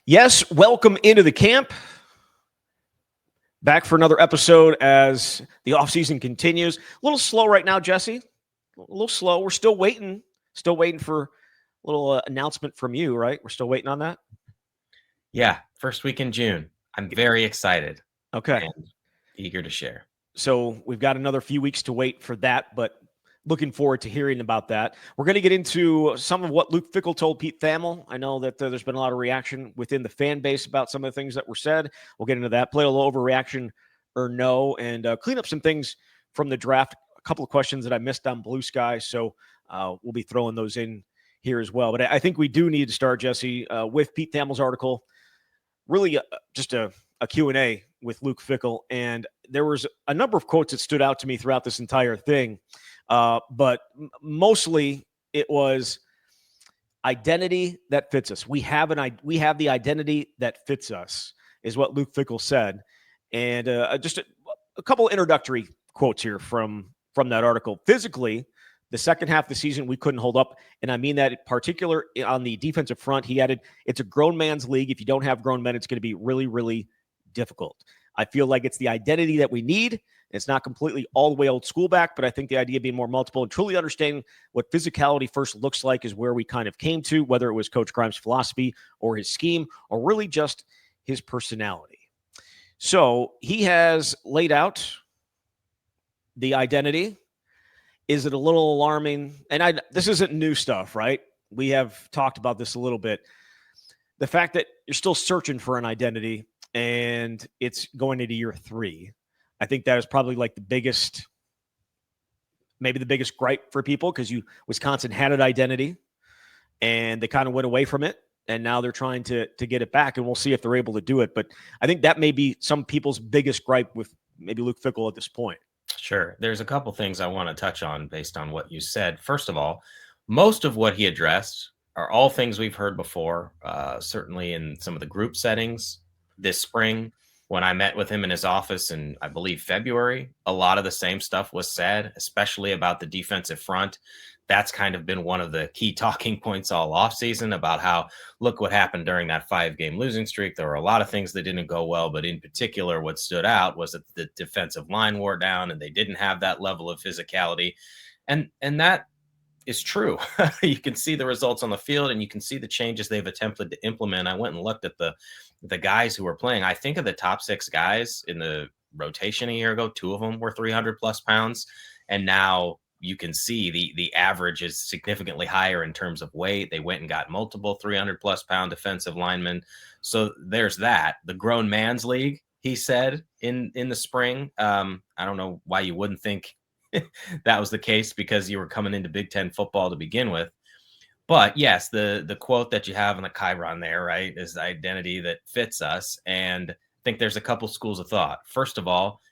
Yes, welcome into the camp. Back for another episode as the offseason continues. A little slow right now, Jesse. A little slow. We're still waiting. Still waiting for a little announcement from you, right? We're still waiting on that? Yeah, first week in June. I'm very excited Okay. and eager to share. So we've got another few weeks to wait for that, but looking forward to hearing about that. We're going to get into some of what Luke Fickell told Pete Thamel. I know that there's been a lot of reaction within the fan base about some of the things that were said. We'll get into that, play a little overreaction or no, and clean up some things from the draft. A couple of questions that I missed on Blue Sky, so we'll be throwing those in here as well. But I think we do need to start, Jesse, with Pete Thamel's article. Really just a Q&A with Luke Fickell, and there was a number of quotes that stood out to me throughout this entire thing. But mostly it was identity that fits us. We have the identity that fits us, is what Luke Fickell said. And just a couple introductory quotes here from that article. Physically, the second half of the season, we couldn't hold up. And I mean that in particular on the defensive front. He added, it's a grown man's league. If you don't have grown men, it's going to be really, really difficult. I feel like it's the identity that we need. It's not completely all the way old school back, but I think the idea of being more multiple and truly understanding what physicality first looks like is where we kind of came to, whether it was Coach Grimes' philosophy or his scheme or really just his personality. So he has laid out the identity. Is it a little alarming? And this isn't new stuff, right? We have talked about this a little bit. The fact that you're still searching for an identity and it's going into year 3. I think that is probably like maybe the biggest gripe for people, because Wisconsin had an identity and they kind of went away from it. And now they're trying to get it back, and we'll see if they're able to do it. But I think that may be some people's biggest gripe with maybe Luke Fickell at this point. Sure. There's a couple things I want to touch on based on what you said. First of all, most of what he addressed are all things we've heard before, certainly in some of the group settings this spring. When I met with him in his office in, I believe, February, a lot of the same stuff was said, especially about the defensive front. That's kind of been one of the key talking points all offseason about how, look what happened during that 5-game losing streak. There were a lot of things that didn't go well, but in particular, what stood out was that the defensive line wore down and they didn't have that level of physicality. And that is true. You can see the results on the field and you can see the changes they've attempted to implement. I went and looked at the guys who were playing. I think of the top 6 guys in the rotation a year ago, 2 of them were 300 plus pounds. And now you can see the average is significantly higher in terms of weight. They went and got multiple 300 plus pound defensive linemen. So there's that. The grown man's league, he said in the spring. I don't know why you wouldn't think that was the case, because you were coming into Big Ten football to begin with. But yes, the quote that you have in the chyron there, right, is the identity that fits us. And I think there's a couple schools of thought. First of all,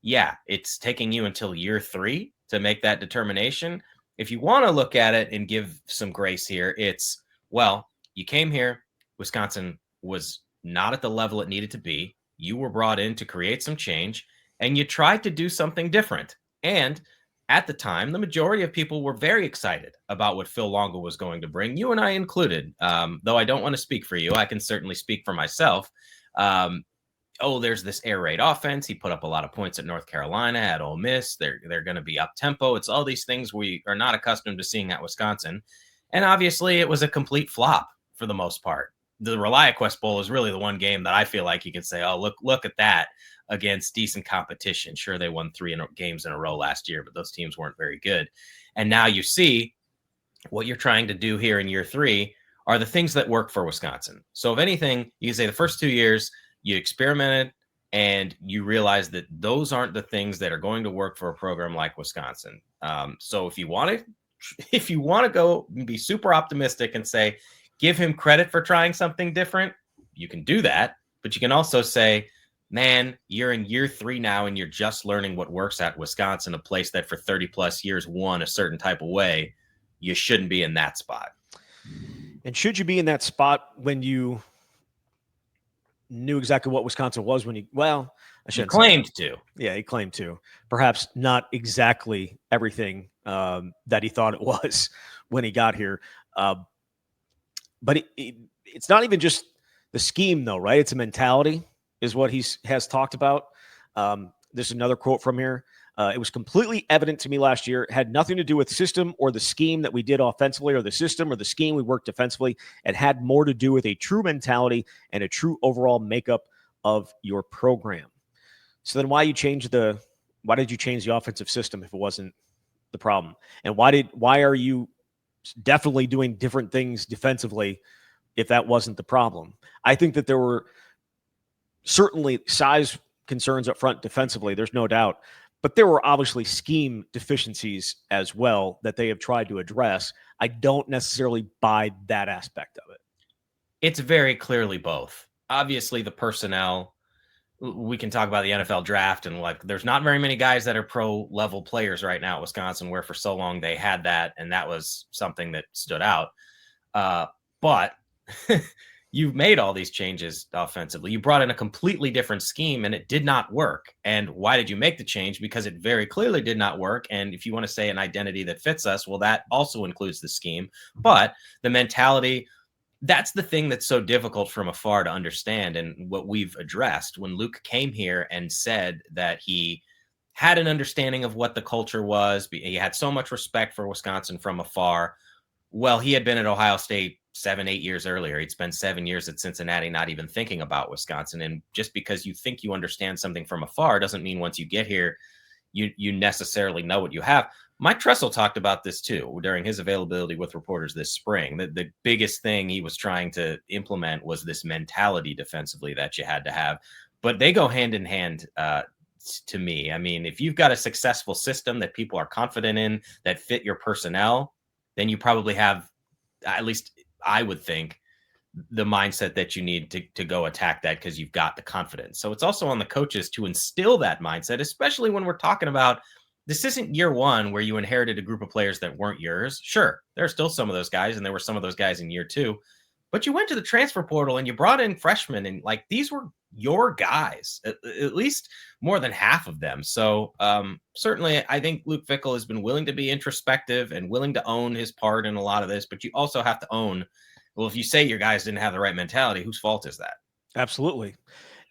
yeah, it's taking you until year 3 to make that determination. If you want to look at it and give some grace here, it's, well, you came here, Wisconsin was not at the level it needed to be. You were brought in to create some change, and you tried to do something different. And at the time, the majority of people were very excited about what Phil Longo was going to bring, you and I included. Though I don't want to speak for you, I can certainly speak for myself. There's this air raid offense. He put up a lot of points at North Carolina, at Ole Miss. They're going to be up tempo. It's all these things we are not accustomed to seeing at Wisconsin. And obviously, it was a complete flop for the most part. The ReliaQuest Bowl is really the one game that I feel like you could say, oh, look at that, against decent competition. Sure, they won 3 games in a row last year, but those teams weren't very good. And now you see what you're trying to do here in year 3 are the things that work for Wisconsin. So if anything, you can say the first 2 years you experimented and you realize that those aren't the things that are going to work for a program like Wisconsin. So if you want to go and be super optimistic and say, give him credit for trying something different, you can do that. But you can also say, man, you're in year 3 now and you're just learning what works at Wisconsin, a place that for 30 plus years won a certain type of way. You shouldn't be in that spot. And should you be in that spot when you knew exactly what Wisconsin was when I shouldn't claimed to. Yeah, he claimed to. Perhaps not exactly everything that he thought it was when he got here. But it's not even just the scheme, though, right? It's a mentality, is what he has talked about. There's another quote from here. It was completely evident to me last year. It had nothing to do with system or the scheme that we did offensively, or the system or the scheme we worked defensively. It had more to do with a true mentality and a true overall makeup of your program. So then why did you change the offensive system if it wasn't the problem? And why are you definitely doing different things defensively if that wasn't the problem? I think that there were certainly size concerns up front defensively, there's no doubt. But there were obviously scheme deficiencies as well that they have tried to address. I don't necessarily buy that aspect of it. It's very clearly both. Obviously, the personnel, we can talk about the NFL draft, and like there's not very many guys that are pro level players right now at Wisconsin, where for so long they had that, and that was something that stood out. But you've made all these changes offensively. You brought in a completely different scheme and it did not work. And why did you make the change? Because it very clearly did not work. And if you want to say an identity that fits us, well, that also includes the scheme. But the mentality, that's the thing that's so difficult from afar to understand. And what we've addressed when Luke came here and said that he had an understanding of what the culture was, he had so much respect for Wisconsin from afar. Well, he had been at Ohio State 7-8 years earlier. He'd spent 7 years at Cincinnati, not even thinking about Wisconsin. And just because you think you understand something from afar doesn't mean once you get here, you necessarily know what you have. Mike Tressel talked about this too during his availability with reporters this spring. The biggest thing he was trying to implement was this mentality defensively that you had to have. But they go hand in hand to me. I mean, if you've got a successful system that people are confident in, that fit your personnel, then you probably have, at least I would think, the mindset that you need to go attack that because you've got the confidence. So it's also on the coaches to instill that mindset, especially when we're talking about this isn't year one where you inherited a group of players that weren't yours. Sure, there are still some of those guys, and there were some of those guys in year two, but you went to the transfer portal and you brought in freshmen, and like these were your guys, at least more than half of them. So certainly I think Luke Fickell has been willing to be introspective and willing to own his part in a lot of this, but you also have to own, well, if you say your guys didn't have the right mentality, whose fault is that? Absolutely.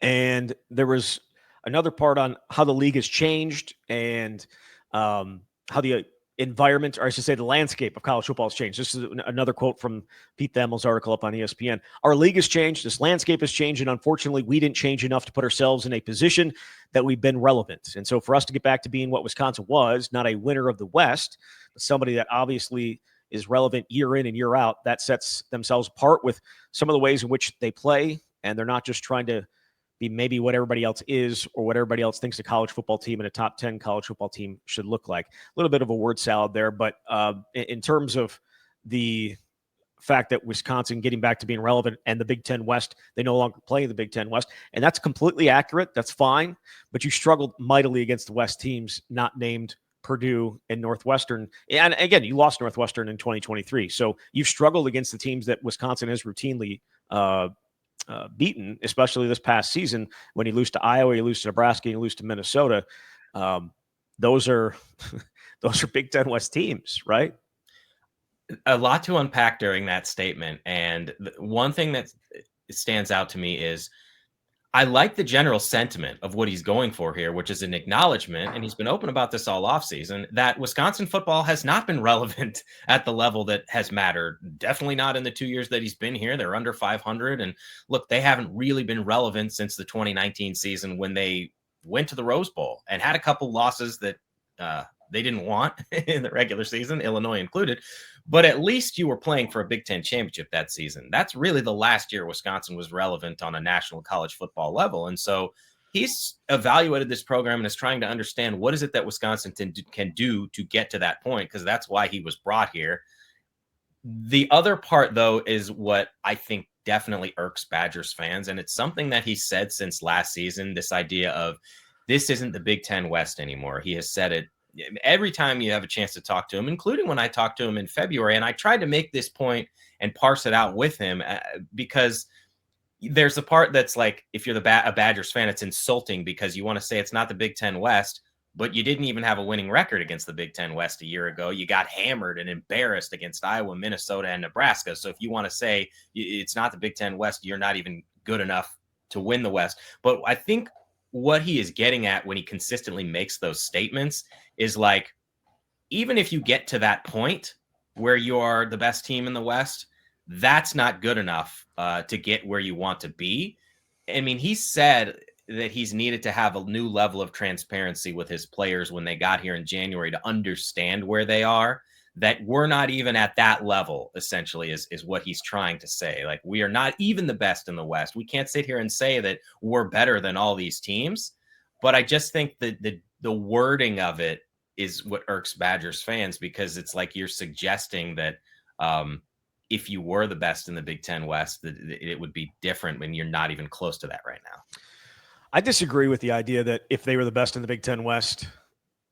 And there was another part on how the league has changed and how the environment, or I should say the landscape of college football has changed. This is another quote from Pete Thamel's article up on ESPN. Our league has changed. This landscape has changed. And unfortunately, we didn't change enough to put ourselves in a position that we've been relevant. And so for us to get back to being what Wisconsin was, not a winner of the West, but somebody that obviously is relevant year in and year out, that sets themselves apart with some of the ways in which they play. And they're not just trying to be maybe what everybody else is or what everybody else thinks a college football team and a top 10 college football team should look like. A little bit of a word salad there, but in terms of the fact that Wisconsin getting back to being relevant and the Big Ten West, they no longer play the Big Ten West, and that's completely accurate. That's fine, but you struggled mightily against the West teams not named Purdue and Northwestern. And again, you lost Northwestern in 2023. So you've struggled against the teams that Wisconsin has routinely beaten, especially this past season. When you lose to Iowa, you lose to Nebraska, you lose to Minnesota. Those are Big Ten West teams, right? A lot to unpack during that statement. And one thing that stands out to me is I like the general sentiment of what he's going for here, which is an acknowledgement, and he's been open about this all offseason, that Wisconsin football has not been relevant at the level that has mattered. Definitely not in the 2 years that he's been here. They're under 500. And look, they haven't really been relevant since the 2019 season when they went to the Rose Bowl and had a couple losses that they didn't want in the regular season, Illinois included. But at least you were playing for a Big Ten championship that season. That's really the last year Wisconsin was relevant on a national college football level. And so he's evaluated this program and is trying to understand what is it that Wisconsin can do to get to that point, because that's why he was brought here. The other part, though, is what I think definitely irks Badgers fans. And it's something that he said since last season, this idea of this isn't the Big Ten West anymore. He has said it every time you have a chance to talk to him, including when I talked to him in February. And I tried to make this point and parse it out with him because there's a part that's like, if you're a Badgers fan, it's insulting because you want to say it's not the Big Ten West, but you didn't even have a winning record against the Big Ten West a year ago. You got hammered and embarrassed against Iowa, Minnesota, and Nebraska. So if you want to say it's not the Big Ten West, you're not even good enough to win the West. But I think what he is getting at when he consistently makes those statements is like, even if you get to that point where you are the best team in the West, that's not good enough to get where you want to be. I mean, he said that he's needed to have a new level of transparency with his players when they got here in January to understand where they are, that we're not even at that level, essentially, is what he's trying to say. Like, we are not even the best in the West. We can't sit here and say that we're better than all these teams. But I just think that the wording of it is what irks Badgers fans, because it's like you're suggesting that if you were the best in the Big Ten West, that it would be different when you're not even close to that right now. I disagree with the idea that if they were the best in the Big Ten West,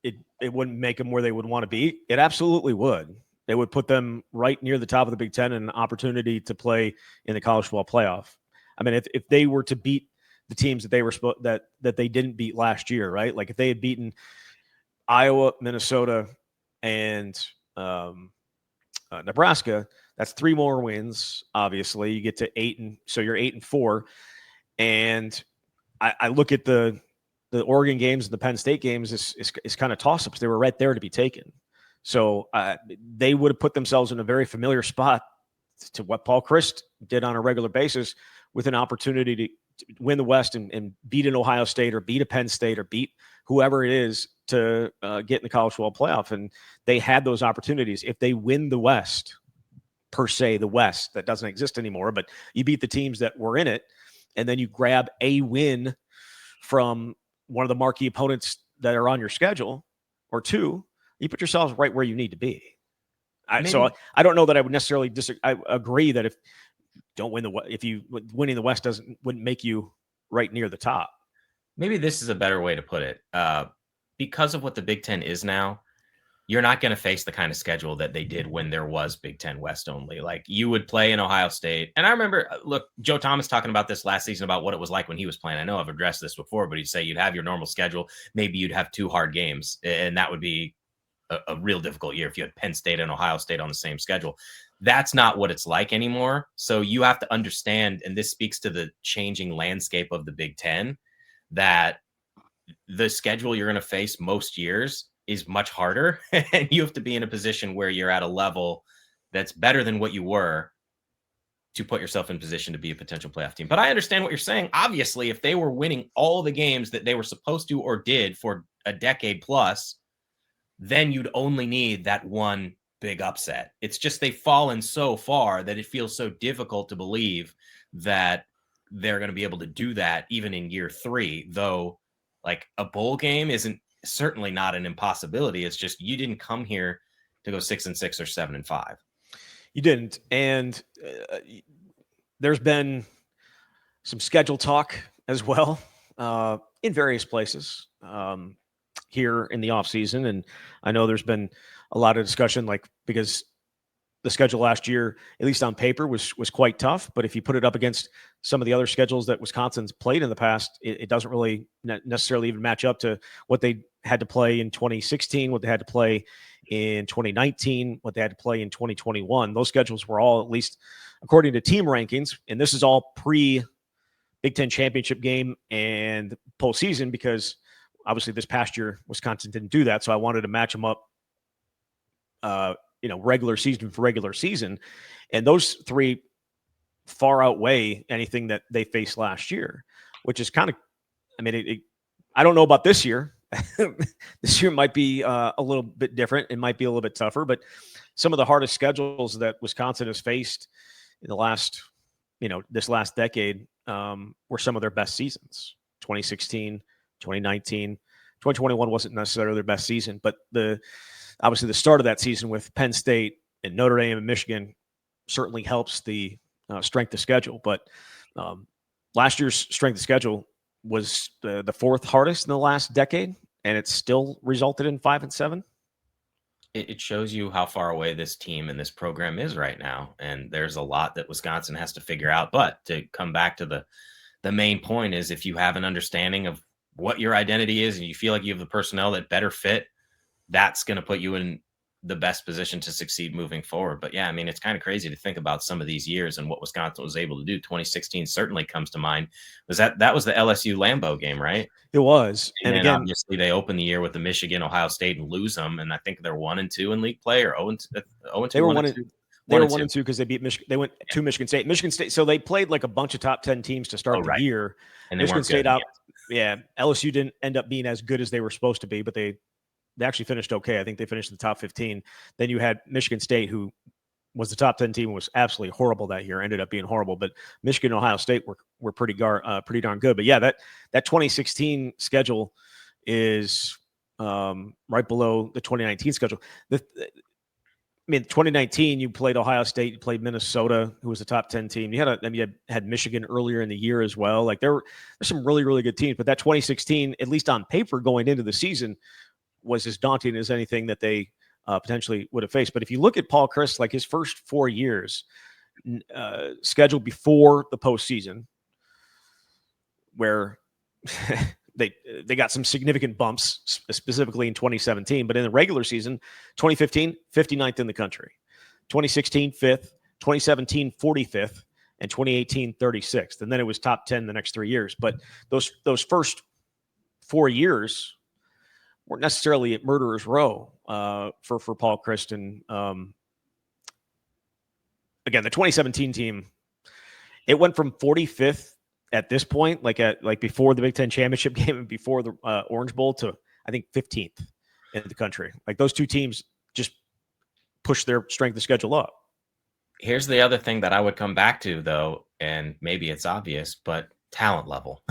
it wouldn't make them where they would want to be. It absolutely would. It would put them right near the top of the Big Ten and an opportunity to play in the college football playoff. I mean, if they were to beat the teams that they were that they didn't beat last year, right? Like if they had beaten Iowa, Minnesota, and Nebraska, that's 3 more wins. Obviously, you get to 8, so you're 8-4. And I look at the Oregon games and the Penn State games is kind of toss-ups. They were right there to be taken. So they would have put themselves in a very familiar spot to what Paul Chryst did on a regular basis, with an opportunity to win the West and beat an Ohio State or beat a Penn State or beat whoever it is to get in the college football playoff. And they had those opportunities. If they win the West, per se, the West, that doesn't exist anymore, but you beat the teams that were in it, and then you grab a win from one of the marquee opponents that are on your schedule, or 2, you put yourselves right where you need to be. So I don't know that I would necessarily disagree. I agree that if you winning the West wouldn't make you right near the top. Maybe this is a better way to put it. Because of what the Big Ten is now, you're not going to face the kind of schedule that they did when there was Big Ten West only. Like, you would play in Ohio State. And I remember, look, Joe Thomas talking about this last season about what it was like when he was playing. I know I've addressed this before, but he'd say you'd have your normal schedule. Maybe you'd have 2 hard games, and that would be a real difficult year if you had Penn State and Ohio State on the same schedule. That's not what it's like anymore. So you have to understand, and this speaks to the changing landscape of the Big Ten, that the schedule you're going to face most years is much harder, and you have to be in a position where you're at a level that's better than what you were to put yourself in position to be a potential playoff team. But I understand what you're saying. Obviously, if they were winning all the games that they were supposed to or did for a decade plus, then you'd only need that one big upset. It's just they've fallen so far that it feels so difficult to believe that they're going to be able to do that even in year 3, though like a bowl game isn't certainly not an impossibility. It's just you didn't come here to go 6-6 or 7-5. You didn't. And there's been some schedule talk as well in various places here in the offseason. And I know there's been a lot of discussion, like, because the schedule last year, at least on paper, was quite tough. But if you put it up against some of the other schedules that Wisconsin's played in the past, it doesn't really necessarily even match up to what they had to play in 2016, what they had to play in 2019, what they had to play in 2021. Those schedules were all, at least according to team rankings, and this is all pre-Big Ten championship game and postseason, because obviously this past year Wisconsin didn't do that. So I wanted to match them up regular season for regular season. And those 3 far outweigh anything that they faced last year, which is kind of, I mean, I don't know about this year. This year might be a little bit different. It might be a little bit tougher, but some of the hardest schedules that Wisconsin has faced in the last, this last decade were some of their best seasons. 2016, 2019, 2021 wasn't necessarily their best season, but obviously the start of that season with Penn State and Notre Dame and Michigan certainly helps the strength of schedule. But last year's strength of schedule was the 4th hardest in the last decade, and it still resulted in 5-7. It shows you how far away this team and this program is right now. And there's a lot that Wisconsin has to figure out. But to come back to the main point is, if you have an understanding of what your identity is and you feel like you have the personnel that better fit, that's going to put you in the best position to succeed moving forward. But yeah, I mean, it's kind of crazy to think about some of these years and what Wisconsin was able to do. 2016 certainly comes to mind. That was the LSU Lambeau game, right? It was. And And then again, obviously they open the year with the Michigan, Ohio State and lose them. And I think they're 1-2 in league play, or 0-2, they were 1-2, they were 1-2. 1-2 because they beat Michigan. They went to Michigan State. Michigan State. So they played like a bunch of top 10 teams to start Oh, the right. year. And they Michigan weren't good. State out. Yeah. LSU didn't end up being as good as they were supposed to be, but they actually finished okay. I think they finished in the top 15. Then you had Michigan State, who was the top 10 team, was absolutely horrible that year, ended up being horrible. But Michigan and Ohio State were pretty darn good. But yeah, that 2016 schedule is right below the 2019 schedule. I mean, 2019, you played Ohio State, you played Minnesota, who was a top 10 team. You had Michigan earlier in the year as well. Like there's some really, really good teams. But that 2016, at least on paper going into the season, was as daunting as anything that they potentially would have faced. But if you look at Paul Chryst, like his first 4 years scheduled before the postseason, where they got some significant bumps, specifically in 2017. But in the regular season, 2015, 59th in the country. 2016, 5th. 2017, 45th. And 2018, 36th. And then it was top 10 the next 3 years. But those first 4 years weren't necessarily at murderer's row for Paul Chryst. And again, the 2017 team, it went from 45th at this point, like before the Big Ten championship game and before the Orange Bowl, to I think 15th in the country. Like those two teams just pushed their strength of schedule up. Here's the other thing that I would come back to, though, and maybe it's obvious, but talent level.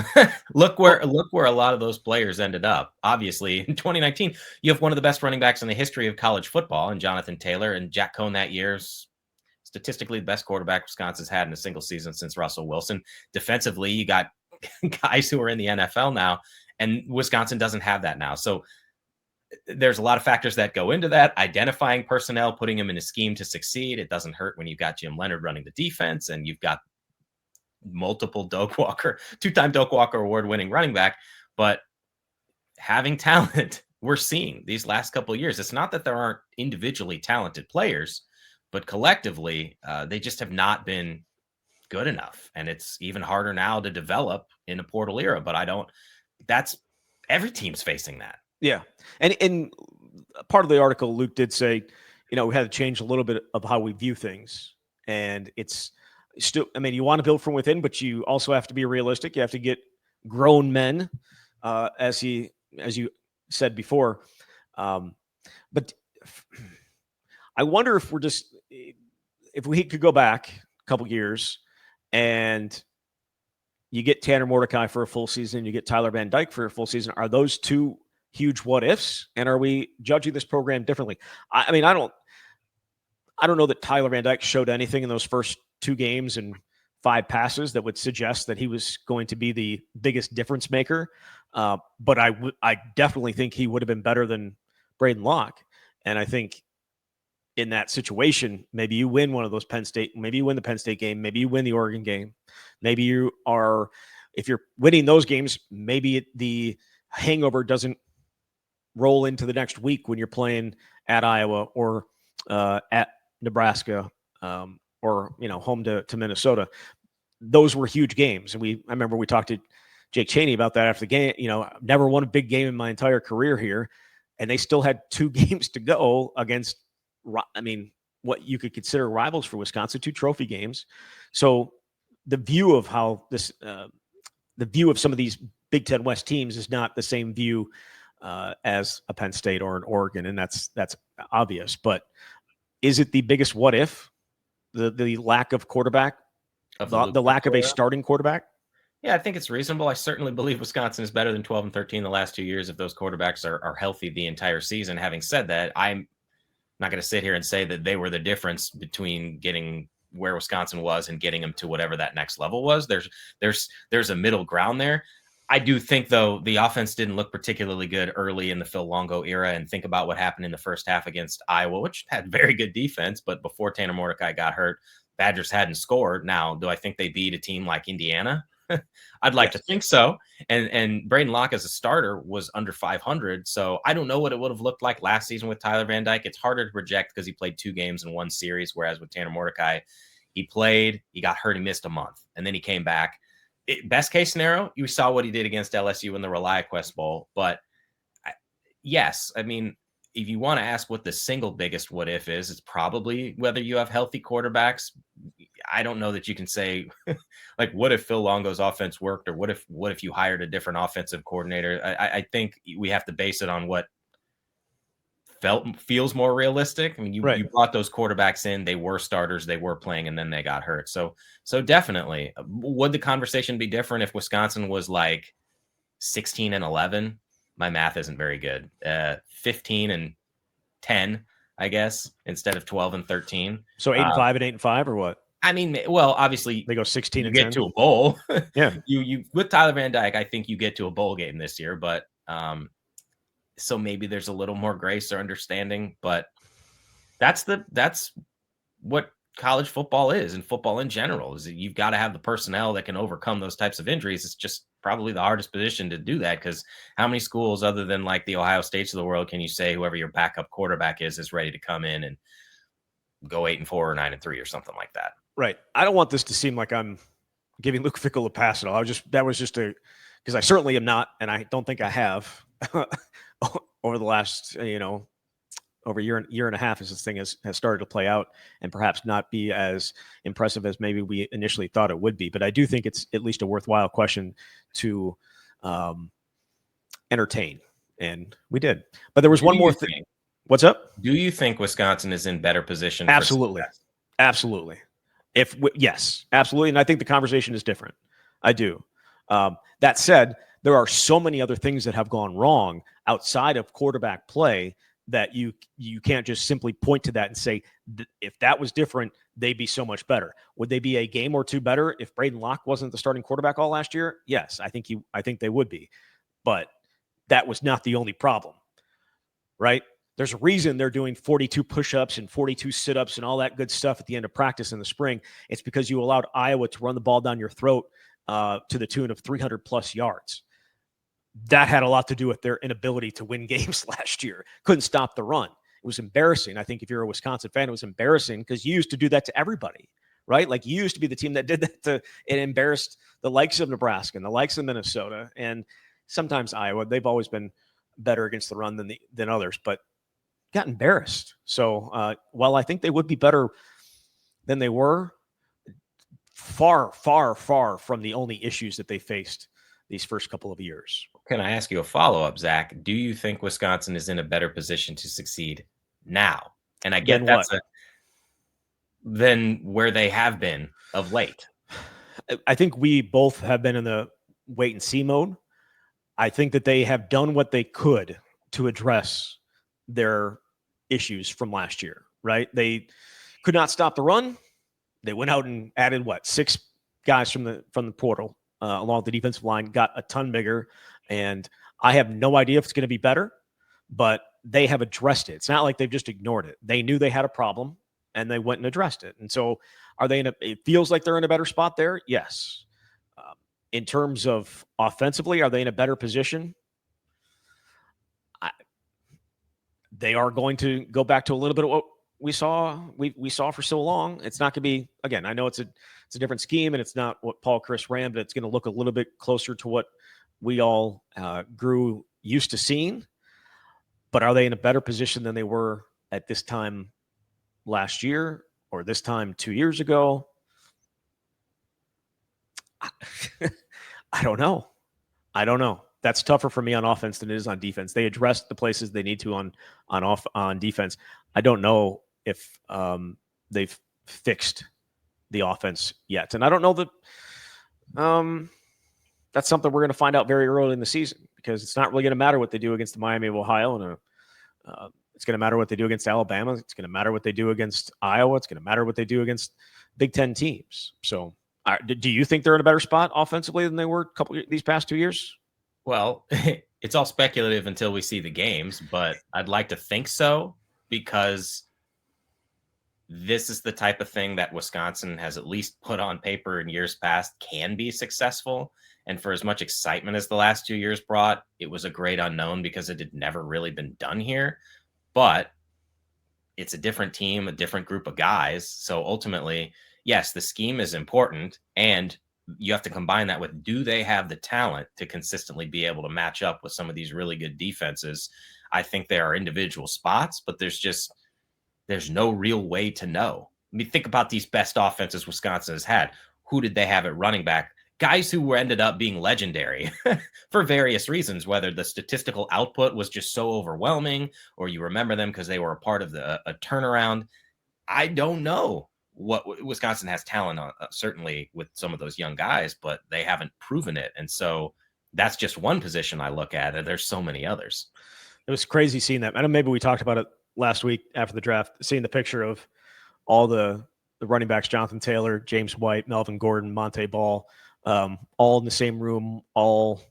Look where a lot of those players ended up. Obviously, in 2019, you have one of the best running backs in the history of college football, and Jonathan Taylor, and Jack Cohn that year's statistically the best quarterback Wisconsin's had in a single season since Russell Wilson. Defensively, you got guys who are in the NFL now, and Wisconsin doesn't have that now. So there's a lot of factors that go into that. Identifying personnel, putting them in a scheme to succeed. It doesn't hurt when you've got Jim Leonard running the defense and you've got multiple Doak Walker, two-time Doak Walker award-winning running back. But having talent, we're seeing these last couple of years. It's not that there aren't individually talented players, but collectively, they just have not been good enough. And it's even harder now to develop in a portal era. But that's every team's facing that. Yeah. And part of the article, Luke did say, we had to change a little bit of how we view things. And it's still, I mean, you want to build from within, but you also have to be realistic. You have to get grown men, as you said before. But I wonder if if we could go back a couple years and you get Tanner Mordecai for a full season, you get Tyler Van Dyke for a full season. Are those two huge what ifs? And are we judging this program differently? I mean, I don't know that Tyler Van Dyke showed anything in those first 2 games and 5 passes that would suggest that he was going to be the biggest difference maker. But I definitely think he would have been better than Braden Locke. And I think in that situation, maybe you win one of those maybe you win the Penn State game, maybe you win the Oregon game. Maybe if you're winning those games, maybe the hangover doesn't roll into the next week when you're playing at Iowa or at Nebraska, or home to Minnesota. Those were huge games, and I remember we talked to Jake Chaney about that after the game. Never won a big game in my entire career here, and they still had 2 games to go against, what you could consider rivals for Wisconsin, 2 trophy games. So the view of how this, the view of some of these Big Ten West teams is not the same view as a Penn State or an Oregon, and that's obvious. But is it the biggest what if? The lack of quarterback, the lack of a starting quarterback? Yeah, I think it's reasonable. I certainly believe Wisconsin is better than 12-13 the last 2 years if those quarterbacks are healthy the entire season. Having said that, I'm not going to sit here and say that they were the difference between getting where Wisconsin was and getting them to whatever that next level was. There's a middle ground there. I do think, though, the offense didn't look particularly good early in the Phil Longo era. And think about what happened in the first half against Iowa, which had very good defense. But before Tanner Mordecai got hurt, Badgers hadn't scored. Now, do I think they beat a team like Indiana? I'd like to Yes. think so. And Braden Locke as a starter was under 500. So I don't know what it would have looked like last season with Tyler Van Dyke. It's harder to project because he played 2 games in one series, whereas with Tanner Mordecai, he played, he got hurt, he missed a month, and then he came back. Best case scenario, you saw what he did against LSU in the ReliaQuest Bowl. But yes, I mean, if you want to ask what the single biggest what if is, it's probably whether you have healthy quarterbacks. I don't know that you can say like, what if Phil Longo's offense worked, or what if you hired a different offensive coordinator? I think we have to base it on what feels more realistic. I mean, you brought those quarterbacks in, they were starters, they were playing, and then they got hurt. So definitely, would the conversation be different if Wisconsin was like 16-11? My math isn't very good. 15-10, I guess, instead of 12-13. So 8-5 and 8-5, or what? I mean, well, obviously They go 16 you and get 10 to a bowl. Yeah. You with Tyler Van Dyke, I think you get to a bowl game this year, but so maybe there's a little more grace or understanding, but that's what college football is, and football in general, is that you've got to have the personnel that can overcome those types of injuries. It's just probably the hardest position to do that, because how many schools other than like the Ohio States of the world can you say whoever your backup quarterback is ready to come in and go 8-4 or 9-3 or something like that? Right. I don't want this to seem like I'm giving Luke Fickell a pass at all. That was just because I certainly am not, and I don't think I have over the last, over a year and a half as this thing has started to play out, and perhaps not be as impressive as maybe we initially thought it would be. But I do think it's at least a worthwhile question to entertain, and we did. But there was one more thing. What's up? Do you think Wisconsin is in better position? Absolutely. Absolutely. Yes, absolutely. And I think the conversation is different. I do. That said, there are so many other things that have gone wrong outside of quarterback play that you can't just simply point to that and say, if that was different, they'd be so much better. Would they be a game or two better if Braden Locke wasn't the starting quarterback all last year? Yes, I think they would be. But that was not the only problem, right? There's a reason they're doing 42 push-ups and 42 sit-ups and all that good stuff at the end of practice in the spring. It's because you allowed Iowa to run the ball down your throat to the tune of 300-plus yards. That had a lot to do with their inability to win games last year. Couldn't stop the run. It was embarrassing. I think if you're a Wisconsin fan, it was embarrassing because you used to do that to everybody, right? Like you used to be the team that did that it embarrassed the likes of Nebraska and the likes of Minnesota and sometimes Iowa. They've always been better against the run than others, but got embarrassed. So while I think they would be better than they were, far, far, far from the only issues that they faced these first couple of years. Can I ask you a follow-up, Zach? Do you think Wisconsin is in a better position to succeed now? And I get than where they have been of late. I think we both have been in the wait and see mode. I think that they have done what they could to address their issues from last year, right? They could not stop the run. They went out and added 6 guys from the portal along the defensive line, got a ton bigger, and I have no idea if it's going to be better, but they have addressed it. It's not like they've just ignored it. They knew they had a problem and they went and addressed it. And so are they it feels like they're in a better spot there? Yes. In terms of offensively, are they in a better position? They are going to go back to a little bit of what we saw for so long. It's not going to be, again, I know it's a different scheme and it's not what Paul Chris ran, but it's going to look a little bit closer to what we all grew used to seeing. But are they in a better position than they were at this time last year or this time 2 years ago? I don't know. That's tougher for me on offense than it is on defense. They addressed the places they need to on defense. I don't know if they've fixed the offense yet, and I don't know that that's something we're going to find out very early in the season, because it's not really going to matter what they do against the Miami of Ohio, and it's going to matter what they do against Alabama. It's going to matter what they do against Iowa. It's going to matter what they do against Big Ten teams. So, do you think they're in a better spot offensively than they were these past 2 years? Well, it's all speculative until we see the games, but I'd like to think so, because this is the type of thing that Wisconsin has at least put on paper in years past can be successful. And for as much excitement as the last 2 years brought, it was a great unknown because it had never really been done here. But it's a different team, a different group of guys. So ultimately, yes, the scheme is important. And you have to combine that with, do they have the talent to consistently be able to match up with some of these really good defenses? I think there are individual spots, but there's no real way to know. I mean, think about these best offenses Wisconsin has had. Who did they have at running back? Guys who ended up being legendary for various reasons, whether the statistical output was just so overwhelming or you remember them because they were a part of a turnaround. I don't know what Wisconsin has talent on, certainly with some of those young guys, but they haven't proven it. And so that's just one position I look at, and there's so many others. It was crazy seeing that. I know maybe we talked about it last week after the draft, seeing the picture of all the running backs, Jonathan Taylor, James White, Melvin Gordon, Monte Ball, all in the same room, all,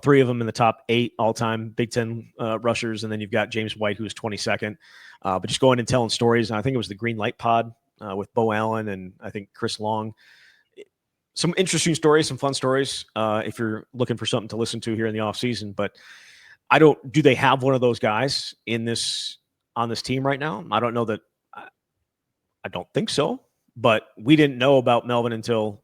three of them in the top 8 all-time Big Ten rushers, and then you've got James White, who was 22nd. But just going and telling stories, and I think it was the Green Light Pod with Bo Allen and I think Chris Long. Some interesting stories, some fun stories if you're looking for something to listen to here in the offseason. But do they have one of those guys on this team right now? I don't know that. I don't think so. But we didn't know about Melvin until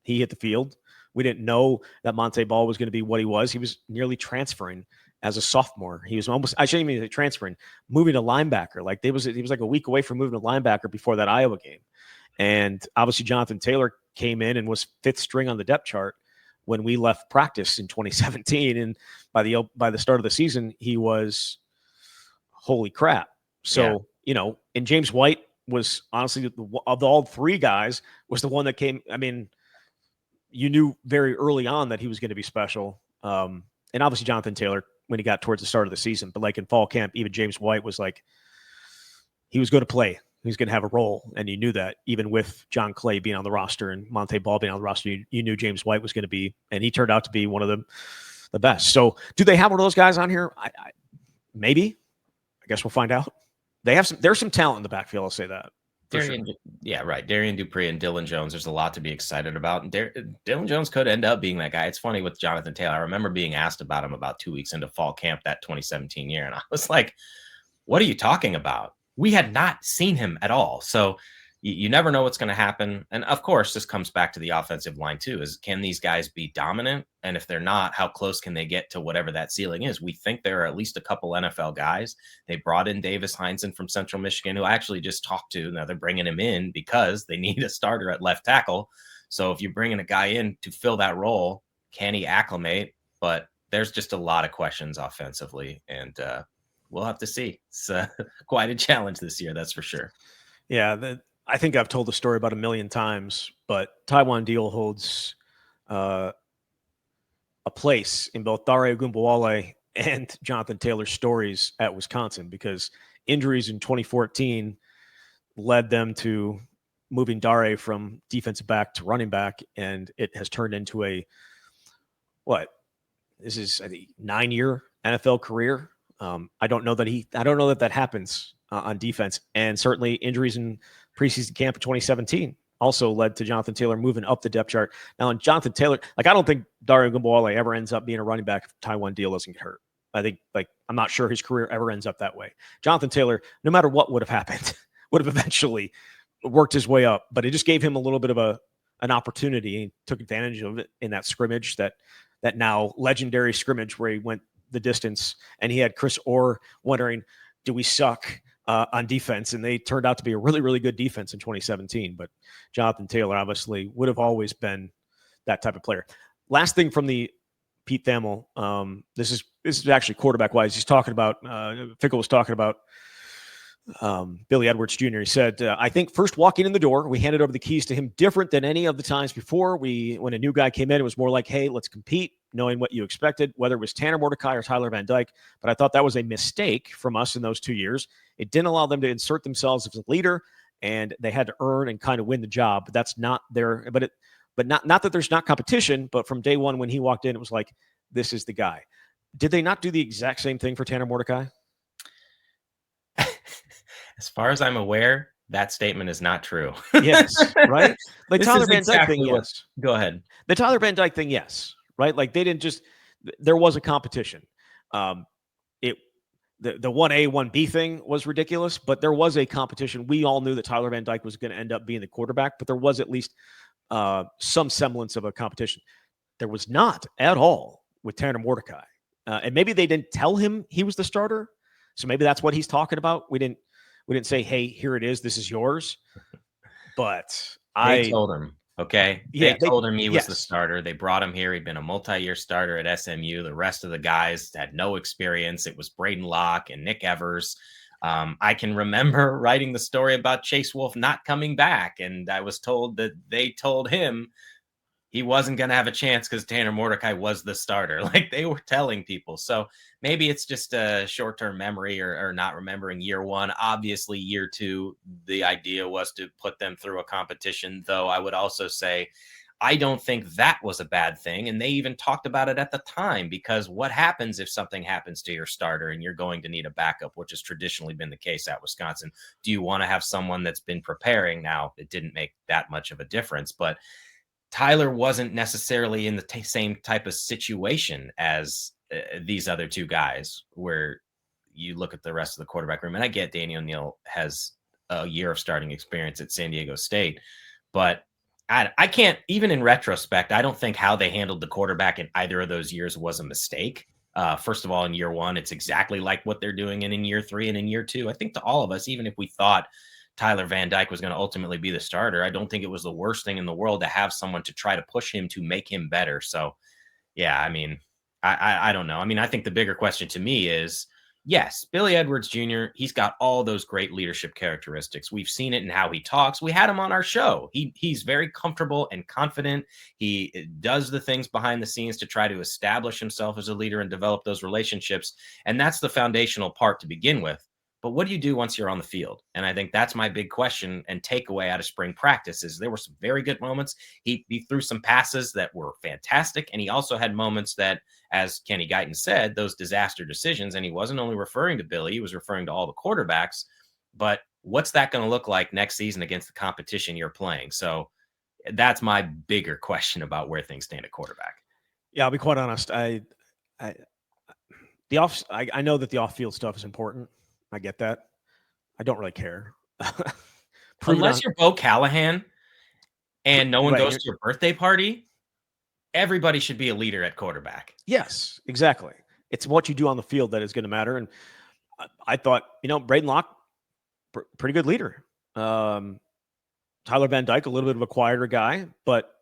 he hit the field. We didn't know that Monte Ball was going to be what he was. He was nearly transferring as a sophomore. He was I shouldn't even say transferring, moving to linebacker. Like he was like a week away from moving to linebacker before that Iowa game. And obviously Jonathan Taylor came in and was 5th string on the depth chart when we left practice in 2017. And by the start of the season, he was holy crap. So, and James White was honestly, of all 3 guys, was the one that came. I mean, you knew very early on that he was going to be special. And obviously Jonathan Taylor when he got towards the start of the season, but like in fall camp, even James White was like, he was going to play. He was going to have a role. And you knew that even with John Clay being on the roster and Monte Ball being on the roster, you knew James White was going to be, and he turned out to be one of the best. So do they have one of those guys on here? Maybe. I guess we'll find out. There's some talent in the backfield. I'll say that. Yeah, right. Darian Dupree and Dylan Jones. There's a lot to be excited about. Dylan Jones could end up being that guy. It's funny with Jonathan Taylor. I remember being asked about him about 2 weeks into fall camp that 2017 year. And I was like, what are you talking about? We had not seen him at all. So you never know what's going to happen. And of course, this comes back to the offensive line too, is can these guys be dominant? And if they're not, how close can they get to whatever that ceiling is? We think there are at least a couple NFL guys. They brought in Davis Heinzen from Central Michigan, who I actually just talked to. Now they're bringing him in because they need a starter at left tackle. So if you're bringing a guy in to fill that role, can he acclimate? But there's just a lot of questions offensively, and we'll have to see. It's quite a challenge this year, that's for sure. Yeah, I think I've told the story about 1 million times, but Taiwan Deal holds a place in both Dare Ogunbowale and Jonathan Taylor's stories at Wisconsin, because injuries in 2014 led them to moving Dare from defensive back to running back, and it has turned into this is I think 9-year NFL career. I don't know that happens on defense, and certainly injuries in preseason camp of 2017 also led to Jonathan Taylor moving up the depth chart. Now, in Jonathan Taylor, I don't think Dare Ogunbowale ever ends up being a running back if Taiwan Deal doesn't get hurt. I think, I'm not sure his career ever ends up that way. Jonathan Taylor, no matter what would have happened, would have eventually worked his way up, but it just gave him a little bit of an opportunity. He took advantage of it in that scrimmage, that now legendary scrimmage where he went the distance, and he had Chris Orr wondering, do we suck on defense? And they turned out to be a really, really good defense in 2017. But Jonathan Taylor obviously would have always been that type of player. Last thing from the Pete Thamel, this is actually quarterback wise. He's talking about Fickle was talking about Billy Edwards Jr. He said, I think first walking in the door, we handed over the keys to him different than any of the times before. When a new guy came in, it was more like, hey, let's compete, knowing what you expected, whether it was Tanner Mordecai or Tyler Van Dyke. But I thought that was a mistake from us in those 2 years. It didn't allow them to insert themselves as a leader, and they had to earn and kind of win the job. But that's not their, but not that there's not competition, but from day one when he walked in, it was like, this is the guy. Did they not do the exact same thing for Tanner Mordecai? As far as I'm aware, that statement is not true. Yes, right? Like This Tyler is Van Dyke thing, exactly what. yes. Go ahead. The Tyler Van Dyke thing, yes. Right? Like they didn't just there was a competition. It the 1A, 1B thing was ridiculous, but there was a competition. We all knew that Tyler Van Dyke was going to end up being the quarterback, but there was at least some semblance of a competition. There was not at all with Tanner Mordecai. And maybe they didn't tell him he was the starter. So maybe that's what he's talking about. We didn't say, hey, here it is. This is yours. But They told him, okay? Yeah, They told him he was the yes. starter. They brought him here. He'd been a multi-year starter at SMU. The rest of the guys had no experience. It was Braden Locke and Nick Evers. I can remember writing the story about Chase Wolf not coming back, and I was told that they told him he wasn't going to have a chance because Tanner Mordecai was the starter. Like they were telling people. So maybe it's just a short-term memory or not remembering year one. Obviously, year two, the idea was to put them through a competition, though I would also say I don't think that was a bad thing. And they even talked about it at the time, because what happens if something happens to your starter and you're going to need a backup, which has traditionally been the case at Wisconsin? Do you want to have someone that's been preparing? Now, it didn't make that much of a difference, but Tyler wasn't necessarily in the same type of situation as these other two guys, where you look at the rest of the quarterback room. And I get Danny O'Neil has a year of starting experience at San Diego State, but I can't, even in retrospect, I don't think how they handled the quarterback in either of those years was a mistake. First of all, in year one, it's exactly like what they're doing. And in year three and in year two, I think to all of us, even if we thought Tyler Van Dyke was going to ultimately be the starter, I don't think it was the worst thing in the world to have someone to try to push him to make him better. So, yeah, I mean, I don't know. I mean, I think the bigger question to me is, yes, Billy Edwards Jr., he's got all those great leadership characteristics. We've seen it in how he talks. We had him on our show. He's very comfortable and confident. He does the things behind the scenes to try to establish himself as a leader and develop those relationships. And that's the foundational part to begin with. But what do you do once you're on the field? And I think that's my big question and takeaway out of spring practice is there were some very good moments. He threw some passes that were fantastic. And he also had moments that, as Kenny Guyton said, those disaster decisions. And he wasn't only referring to Billy, he was referring to all the quarterbacks. But what's that going to look like next season against the competition you're playing? So that's my bigger question about where things stand at quarterback. Yeah, I'll be quite honest. I know that the off-field stuff is important. I get that. I don't really care. Unless you're Bo Callahan and no one right, goes to your birthday party, everybody should be a leader at quarterback. Yes, exactly. It's what you do on the field that is going to matter. And I thought, Braden Locke, pretty good leader. Tyler Van Dyke, a little bit of a quieter guy, but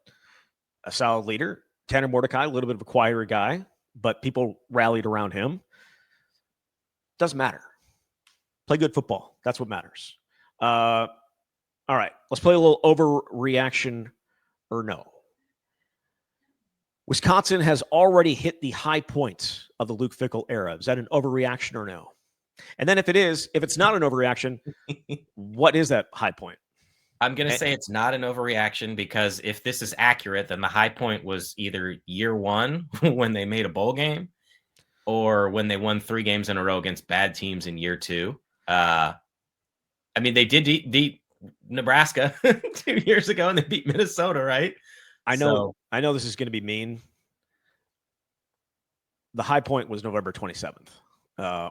a solid leader. Tanner Mordecai, a little bit of a quieter guy, but people rallied around him. Doesn't matter. Play good football. That's what matters. All right. Let's play a little overreaction or no. Wisconsin has already hit the high point of the Luke Fickell era. Is that an overreaction or no? And then if it's not an overreaction, what is that high point? I'm going to say it's not an overreaction, because if this is accurate, then the high point was either year one when they made a bowl game, or when they won 3 games in a row against bad teams in year two. I mean, they did beat Nebraska 2 years ago, and they beat Minnesota, right? I know this is going to be mean. The high point was November 27th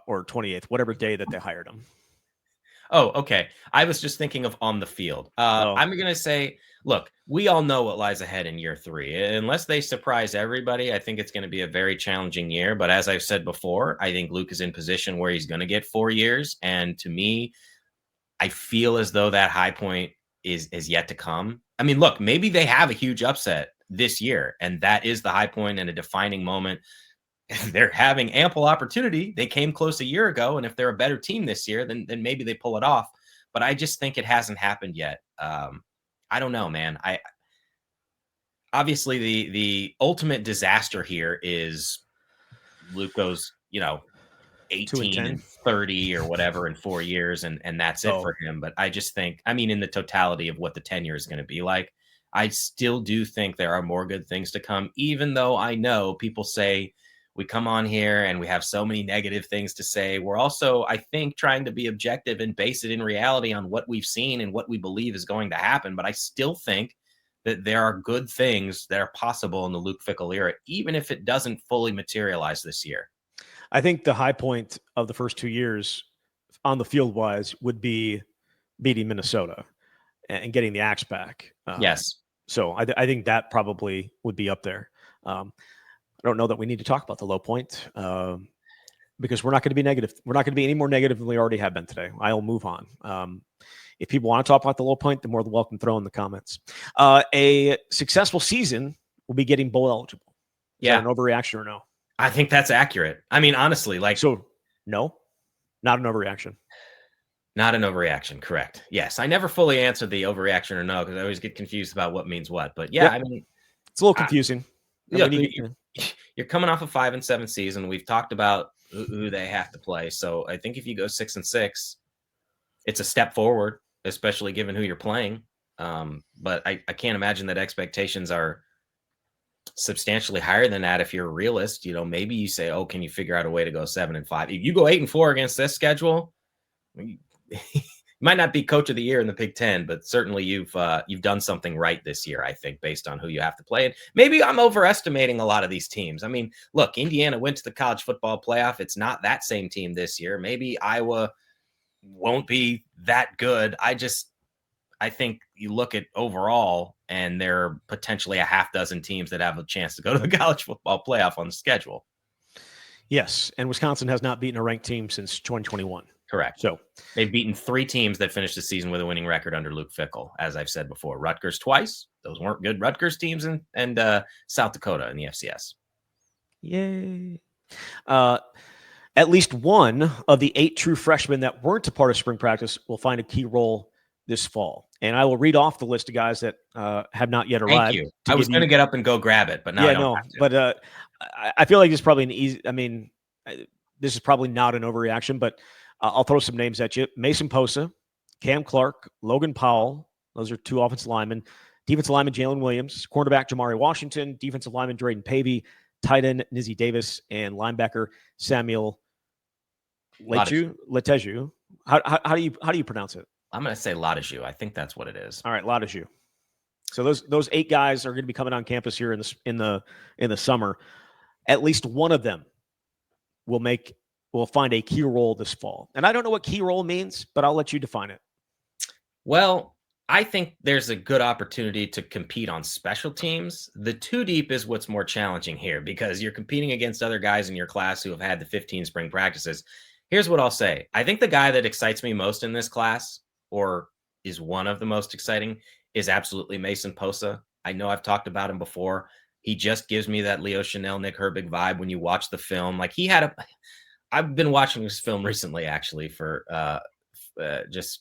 or 28th, whatever day that they hired him. Oh, okay. I was just thinking of on the field. I'm going to say, look, we all know what lies ahead in year 3. Unless they surprise everybody, I think it's going to be a very challenging year. But as I've said before, I think Luke is in position where he's going to get 4 years. And to me, I feel as though that high point is yet to come. I mean, look, maybe they have a huge upset this year, and that is the high point and a defining moment. They're having ample opportunity. They came close a year ago, and if they're a better team this year, then maybe they pull it off. But I just think it hasn't happened yet. I don't know, man. Obviously the ultimate disaster here is Luke goes, 18 and 30 or whatever in 4 years, and that's it for him. But I just think, in the totality of what the tenure is going to be like, I still do think there are more good things to come, even though I know people say we come on here and we have so many negative things to say. We're also, I think, trying to be objective and base it in reality on what we've seen and what we believe is going to happen. But I still think that there are good things that are possible in the Luke Fickell era, even if it doesn't fully materialize this year. I think the high point of the first 2 years on the field wise would be beating Minnesota and getting the axe back. Yes. So I think that probably would be up there. I don't know that we need to talk about the low point because we're not going to be negative. We're not going to be any more negative than we already have been today. I'll move on. If people want to talk about the low point, they're more than welcome to throw in the comments. A successful season will be getting bowl eligible. Is that an overreaction or no? I think that's accurate. I mean, honestly, so no, not an overreaction. Not an overreaction, correct. Yes, I never fully answered the overreaction or no because I always get confused about what means what. But yeah, I mean, it's a little confusing. You're coming off a 5-7 season. We've talked about who they have to play. So I think if you go 6-6, it's a step forward, especially given who you're playing. But I can't imagine that expectations are substantially higher than that. If you're a realist, maybe you say, oh, can you figure out a way to go 7-5? If you go 8-4 against this schedule, you might not be coach of the year in the Big Ten, but certainly you've done something right this year, I think, based on who you have to play. And maybe I'm overestimating a lot of these teams. I mean, look, Indiana went to the college football playoff. It's not that same team this year. Maybe Iowa won't be that good. I think you look at overall, and there are potentially a half dozen teams that have a chance to go to the college football playoff on the schedule. Yes, and Wisconsin has not beaten a ranked team since 2021. Correct. So they've beaten 3 teams that finished the season with a winning record under Luke Fickell, as I've said before. Rutgers twice. Those weren't good Rutgers teams, and South Dakota in the FCS. Yay. At least one of the 8 true freshmen that weren't a part of spring practice will find a key role this fall. And I will read off the list of guys that have not yet arrived. Thank you. I was going to get up and go grab it, but now I don't have to. But I feel like it's probably an easy – I mean, this is probably not an overreaction, but I'll throw some names at you. Mason Posa, Cam Clark, Logan Powell. Those are 2 offensive linemen. Defensive lineman Jalen Williams, cornerback Jamari Washington, defensive lineman Drayden Pavey, tight end Nizzy Davis, and linebacker Samuel Leteju. How do you pronounce it? I'm going to say Leteju. I think that's what it is. All right, Leteju. So those 8 guys are going to be coming on campus here in the summer. At least one of them will find a key role this fall. And I don't know what key role means, but I'll let you define it. Well, I think there's a good opportunity to compete on special teams. The 2 deep is what's more challenging here because you're competing against other guys in your class who have had the 15 spring practices. Here's what I'll say. I think the guy that excites me most in this class, or is one of the most exciting, is absolutely Mason Posa. I know I've talked about him before. He just gives me that Leo Chanel, Nick Herbig vibe when you watch the film. Like I've been watching this film recently, actually, for just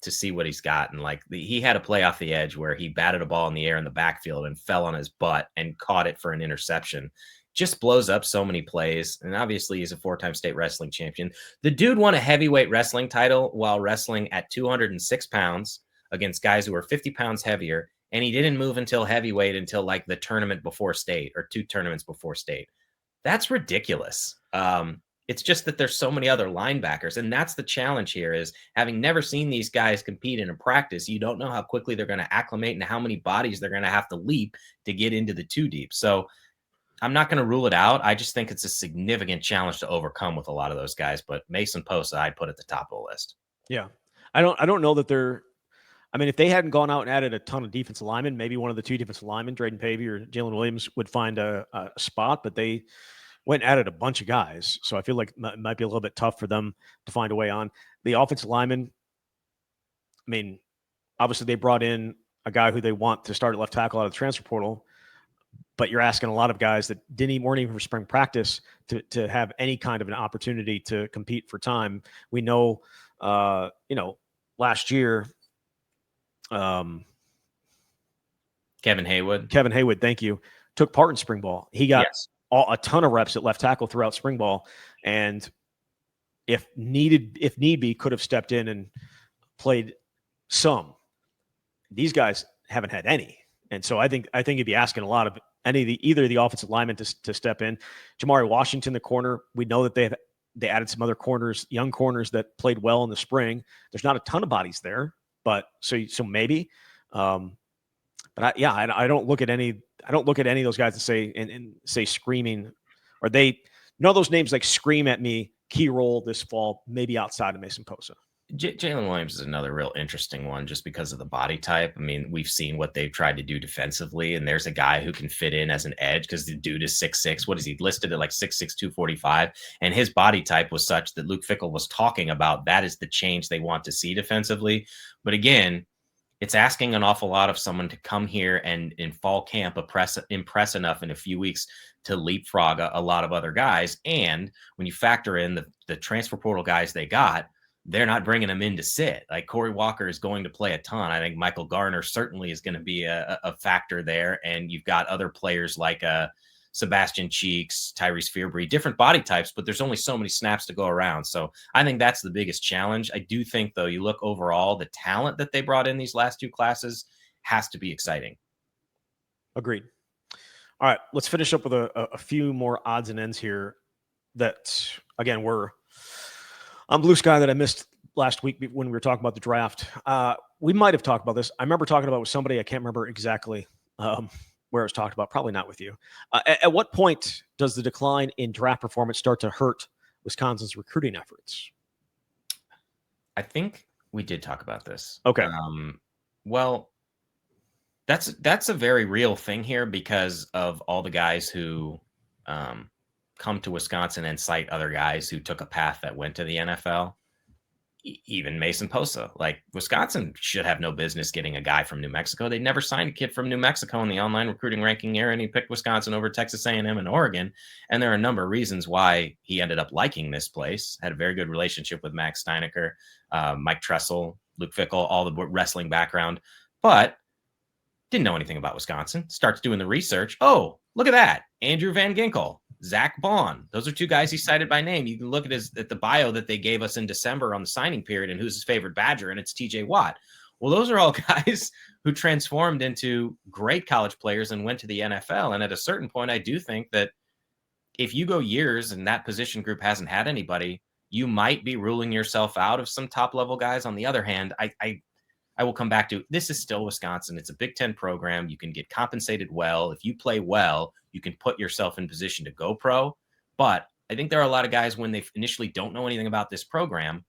to see what he's got. And he had a play off the edge where he batted a ball in the air in the backfield and fell on his butt and caught it for an interception. Just blows up so many plays. And obviously he's a 4-time state wrestling champion. The dude won a heavyweight wrestling title while wrestling at 206 pounds against guys who were 50 pounds heavier. And he didn't move until heavyweight until the tournament before state, or 2 tournaments before state. That's ridiculous. It's just that there's so many other linebackers. And that's the challenge here, is having never seen these guys compete in a practice, you don't know how quickly they're going to acclimate and how many bodies they're going to have to leap to get into the 2 deep. So I'm not going to rule it out. I just think it's a significant challenge to overcome with a lot of those guys. But Mason Posa, I'd put at the top of the list. Yeah. I don't know that they're – I mean, if they hadn't gone out and added a ton of defensive linemen, maybe one of the 2 defensive linemen, Drayden Pavey or Jalen Williams, would find a spot. But they went and added a bunch of guys. So I feel like it might be a little bit tough for them to find a way on. The offensive linemen, I mean, obviously they brought in a guy who they want to start at left tackle out of the transfer portal. But you're asking a lot of guys that weren't even for spring practice to have any kind of an opportunity to compete for time. We know, last year, Kevin Haywood, thank you, took part in spring ball. He got a ton of reps at left tackle throughout spring ball, and if need be, could have stepped in and played some. These guys haven't had any. And so I think you'd be asking a lot of either of the offensive linemen to step in. Jamari Washington, the corner, we know that they added some other corners, young corners that played well in the spring. There's not a ton of bodies there, but so maybe. But I don't look at any. I don't look at any of those guys and say screaming, or they none of those names like scream at me. Key role this fall, maybe outside of Mason Posa. Jalen Williams is another real interesting one just because of the body type. I mean, we've seen what they've tried to do defensively, and there's a guy who can fit in as an edge because the dude is 6'6". What is he listed at like 6'6", 245? And his body type was such that Luke Fickell was talking about that is the change they want to see defensively. But again, it's asking an awful lot of someone to come here and in fall camp impress enough in a few weeks to leapfrog a lot of other guys. And when you factor in the transfer portal guys they got, they're not bringing them in to sit. Like Corey Walker is going to play a ton. I think Michael Garner certainly is going to be a factor there. And you've got other players like Sebastian Cheeks, Tyrese Fearbury, different body types, but there's only so many snaps to go around. So I think that's the biggest challenge. I do think, though, you look overall, the talent that they brought in these last two classes has to be exciting. Agreed. All right, let's finish up with a few more odds and ends here that, again, I'm blue sky that I missed last week when we were talking about the draft. We might have talked about this. I remember talking about it with somebody. I can't remember exactly where it was talked about. Probably not with you. At what point does the decline in draft performance start to hurt Wisconsin's recruiting efforts? I think we did talk about this. Okay. Well, that's a very real thing here because of all the guys who come to Wisconsin and cite other guys who took a path that went to the NFL. Even Mason Posa, like Wisconsin should have no business getting a guy from New Mexico. They never signed a kid from New Mexico in the online recruiting ranking era, and he picked Wisconsin over Texas A&M and Oregon. And there are a number of reasons why he ended up liking this place. Had a very good relationship with Max Steinecker, Mike Tressel, Luke Fickell, all the wrestling background, but didn't know anything about Wisconsin. Starts doing the research. Oh, look at that. Andrew Van Ginkel, Zach Bond. Those are two guys he cited by name. You can look at the bio that they gave us in December on the signing period and who's his favorite Badger, and it's TJ Watt. Well, those are all guys who transformed into great college players and went to the NFL. And at a certain point, I do think that if you go years and that position group hasn't had anybody, you might be ruling yourself out of some top-level guys. On the other hand, I will come back to this is still Wisconsin. It's a Big Ten program. You can get compensated well. If you play well, you can put yourself in position to go pro. But I think there are a lot of guys when they initially don't know anything about this program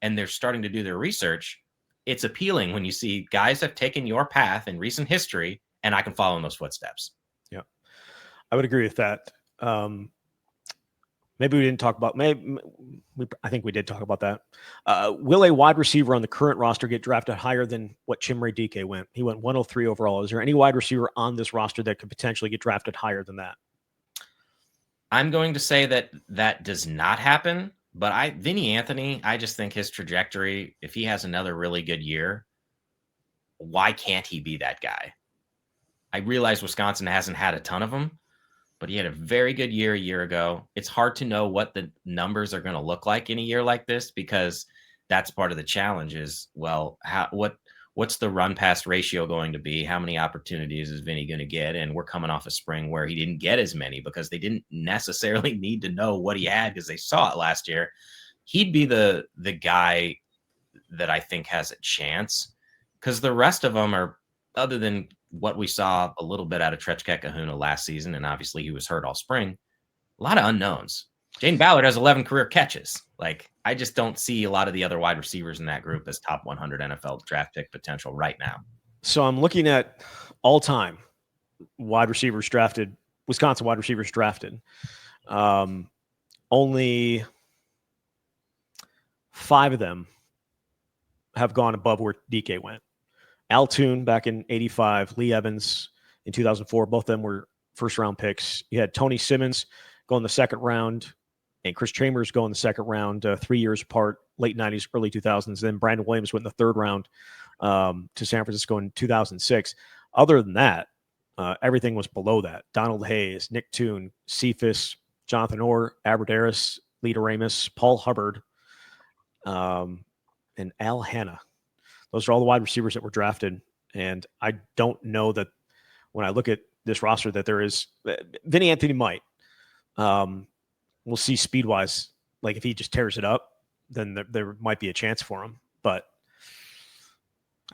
and they're starting to do their research. It's appealing when you see guys have taken your path in recent history and I can follow in those footsteps. Yeah, I would agree with that. Maybe we didn't talk about. I think we did talk about that. Will a wide receiver on the current roster get drafted higher than what Chimere Dike went? He went 103 overall. Is there any wide receiver on this roster that could potentially get drafted higher than that? I'm going to say that does not happen. But Vinny Anthony, I just think his trajectory, if he has another really good year, why can't he be that guy? I realize Wisconsin hasn't had a ton of them, but he had a very good year a year ago. It's hard to know what the numbers are going to look like in a year like this because that's part of the challenge is, well, what's the run pass ratio going to be? How many opportunities is Vinny going to get? And we're coming off a spring where he didn't get as many because they didn't necessarily need to know what he had because they saw it last year. He'd be the guy that I think has a chance because the rest of them are, other than what we saw a little bit out of Trechka Kahuna last season, and obviously he was hurt all spring, a lot of unknowns. Jaden Ballard has 11 career catches. Like, I just don't see a lot of the other wide receivers in that group as top 100 NFL draft pick potential right now. So I'm looking at all-time wide receivers drafted, Wisconsin wide receivers drafted. Only 5 of them have gone above where DK went. Al Toon back in 85, Lee Evans in 2004. Both of them were first-round picks. You had Tony Simmons go in the second round, and Chris Chambers go in the second round 3 years apart, late 90s, early 2000s. Then Brandon Williams went in the third round to San Francisco in 2006. Other than that, everything was below that. Donald Hayes, Nick Toon, Cephas, Jonathan Orr, Aberderis, Lita Ramus, Paul Hubbard, and Al Hanna. Those are all the wide receivers that were drafted. And I don't know that when I look at this roster that there is. Vinny Anthony might. We'll see speed wise. Like if he just tears it up, then there might be a chance for him. But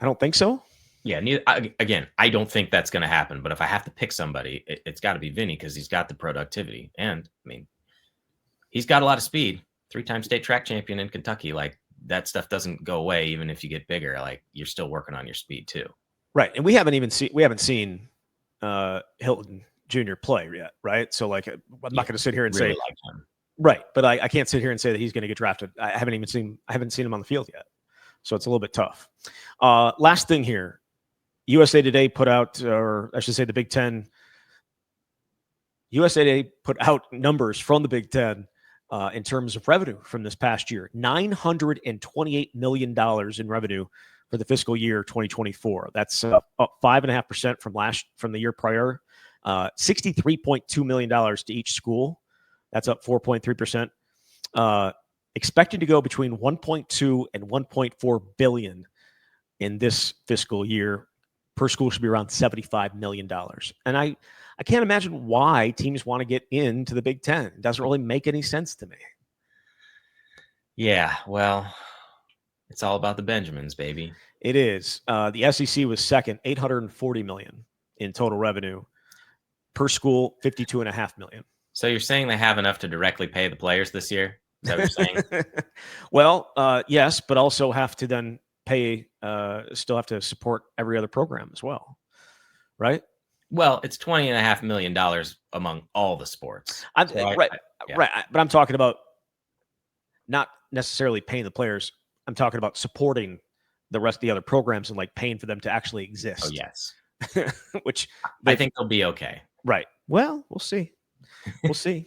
I don't think so. Yeah. I don't think that's going to happen. But if I have to pick somebody, it's got to be Vinny because he's got the productivity. And I mean, he's got a lot of speed. 3-time state track champion in Kentucky. Like that stuff doesn't go away even if you get bigger. Like you're still working on your speed too. Right. And we haven't seen Hilton Jr. play yet. Right. So like, I'm not going to sit here and really say, like him. Right. But I can't sit here and say that he's going to get drafted. I haven't seen him on the field yet. So it's a little bit tough. Last thing here, USA Today put out, or I should say the Big Ten, USA Today put out numbers from the Big Ten in terms of revenue from this past year. $928 million in revenue for the fiscal year 2024. That's up 5.5% from the year prior. $63.2 million to each school. That's up 4.3%. Expected to go between 1.2 and 1.4 billion in this fiscal year. Per school should be around $75 million. And I can't imagine why teams want to get into the Big Ten. It doesn't really make any sense to me. Yeah, well, it's all about the Benjamins, baby. It is. The SEC was second, $840 million in total revenue. Per school, $52.5 million. So you're saying they have enough to directly pay the players this year? Is that what you're saying? Well, yes, but also have to then pay, still have to support every other program as well, right? Well, it's $20.5 million among all the sports. Right. But I'm talking about not necessarily paying the players. I'm talking about supporting the rest of the other programs and like paying for them to actually exist. Oh, yes. Which I think they'll be okay. Right. Well, we'll see. We'll see.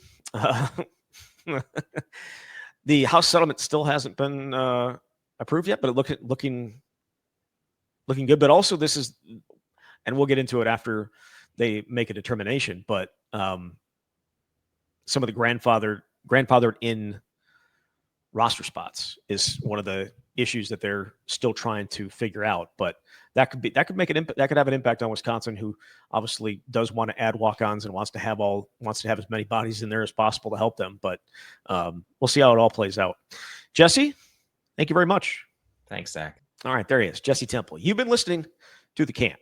The House settlement still hasn't been approved yet, but looking good. But also this is, and we'll get into it after they make a determination, but some of the grandfathered in roster spots is one of the issues that they're still trying to figure out. But that could have an impact on Wisconsin, who obviously does want to add walk-ons and wants to have as many bodies in there as possible to help them. But we'll see how it all plays out. Jesse, thank you very much. Thanks, Zach. All right, there he is, Jesse Temple. You've been listening to The Camp.